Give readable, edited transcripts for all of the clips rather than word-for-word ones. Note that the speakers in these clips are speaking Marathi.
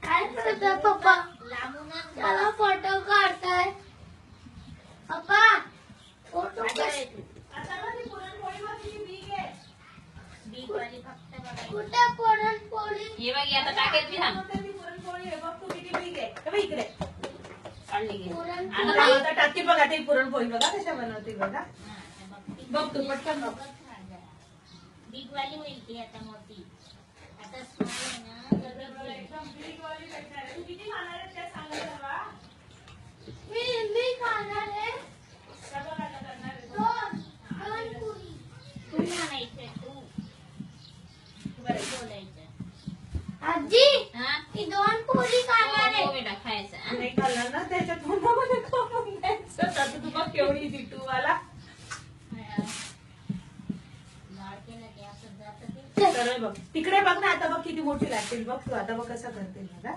काय करताय पप्पा? त्याला फोटो काढताय पप्पा. फोटो कुठे पुरणपोळी? हे बघ आता टाकायची ना पुरणपोळी आहे बघ तू किती बीग आहे बघ इकडे काढली घे. आता टाकते बघा ते पुरणपोळी बघा कशा बनवते बघा बघ तू पटकन बघ बिग वाली होईल ती आता मोठी. आता small आहे ना एकदम बीग वाली भेटणार आहे. तू किती खाणार आहे ते सांग जरा. मी खाणार आहे सगळं काय करणार आहे दोन पुरी. तू म्हणायचं तू बरं बोलायचं. आजी हा मी दोन पुरी खाणार आहे. हो बेटा खायचं हा? नाही खाल्लं ना त्याच्या तोंडामध्ये खाऊन द्यायचं आता तू बघ केवढी जिटू वाला लाड केलं की असं जातं ते. सरळ बघ तिकडे बघ ना आता बघ किती मोठी लागतील बघ तू आता बघ कसं करते बघा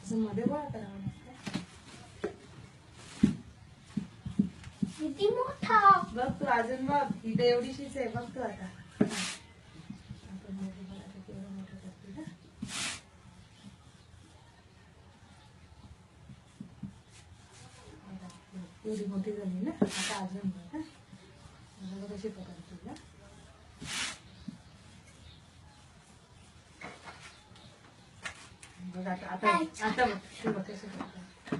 असं मध्ये गोळा करावं लागतं किती मोठा. बघ तू अजून बघ इथे एवढीशीच आहे बघ तू आता आपण मध्ये बघ आता केवढं मोठं करते ना एवढी मोठी झाली ना आता अजून बघ हा बघा कशी पकडते ना बघ आता आता आता बघ तू बघ कशी पकडते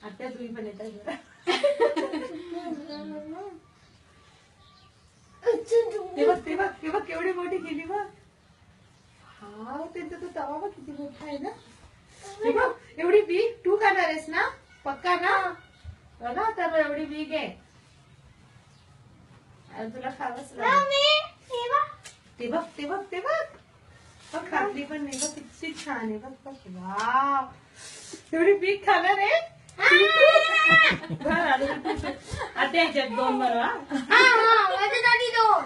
आता तुम्ही पण येतात बघा ते बघ केवढी मोठी केली बघ हा त्यांचा तो तवा बघ किती मोठा आहे ना हे बघ एवढी बीग तू खाणार आहेस ना पक्का ना बघा तर एवढी बीग आहे आणि तुला खावंच लागेल ते बघ बघ खाल्ली पण नाही बघ किती छान आहे बघ वाव एवढी बीग खाणार आहे आता याच्यात दोन बनवा माझ्यासाठी दोन.